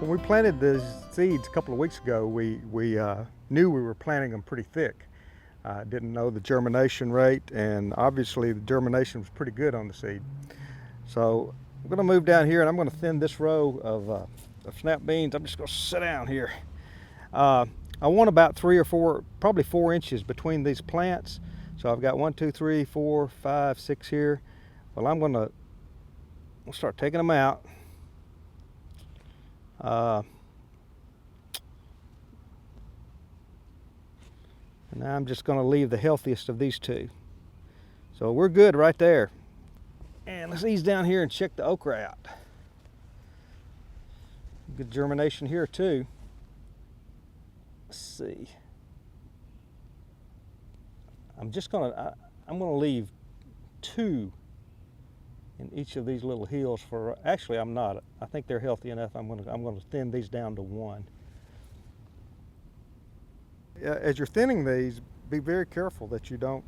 When we planted the seeds a couple of weeks ago, we knew we were planting them pretty thick. Didn't know the germination rate, and obviously the germination was pretty good on the seed. So I'm going to move down here and I'm going to thin this row of snap beans. I'm just going to sit down here. I want about 3 or 4, probably 4 inches between these plants. So I've got 1, 2, 3, 4, 5, 6 here. Well, I'll start taking them out. And now I'm just going to leave the healthiest of these 2. So we're good right there. And let's ease down here and check the okra out. Good germination here too. Let's see. I'm gonna leave 2 in each of these little hills for, actually I'm not. I think they're healthy enough. I'm gonna thin these down to 1. As you're thinning these, be very careful that you don't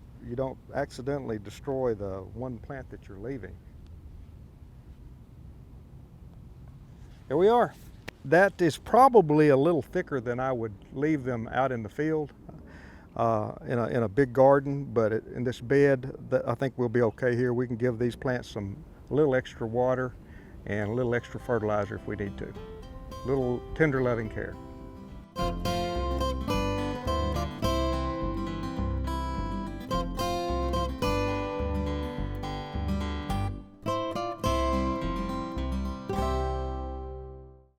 accidentally destroy the one plant that you're leaving. There we are. That is probably a little thicker than I would leave them out in the field in a big garden, but in this bed, I think we'll be okay here. We can give these plants a little extra water and a little extra fertilizer if we need to. A little tender loving care.